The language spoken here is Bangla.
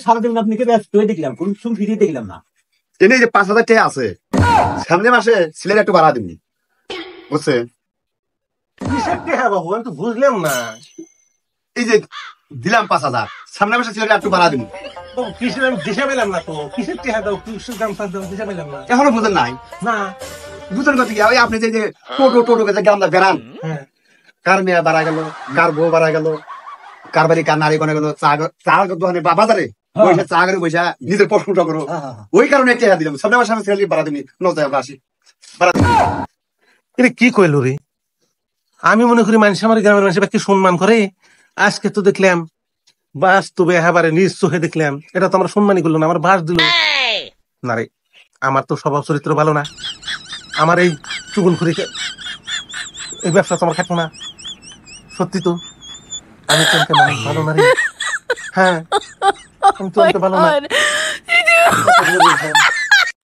সারাদিন আপনাকে ব্যস্ত দেখলাম, কোন সুম ফিরিয়ে দেখলাম না। এনে যে 5,000 টাকা আছে, সামনে মাসে সিলেট একটু বাড়া দিবনি, বুঝছে? বাবু আমি তো বুঝলাম না। এই যে দিলাম 5,000, সামনে মাসে সিলেট একটু বাড়া দিবনি। কিসের আমি দিশা পেলাম না তো, কিসের টেহা দাও, কিসের দাম দাও দিশা পেলাম না। এখনো বুঝেন নাই? না বুঝেন কথা কি? ওই আপনি যে টোটো গেছে গ্রামটা বেড়ান, কার মেয়ে বাড়া গেল, কার বউ বাড়া গেল, কার বাড়ি কার নারী কোনে গেল, চা দোকানে বাজারে বসে চা করে বসে নিজের প্রশ্নটা করো, ওই কারণে টেহা দিলাম। সামনে মাসে আমি সিলেট বাড়া দিবনি, নয় আসি বাড়া দিবনি। এটা কি কইল রে? আমি মনে করি মানুষ, আমার গ্রামের মানুষ কি সম্মান করে। আজকে তো দেখলাম বাস্তবে একেবারে নিজ চোখে দেখলাম, এটা তো আমার সম্মানই করলো না, আমার বাস দিল না রে। আমার তো স্বভাব চরিত্র ভালো না, আমার এই চুগলখুরি এই ব্যবসা তো আমার খাটবো না। সত্যি তো আমি তো ভালো না রে। হ্যাঁ আমি তো ভালো না।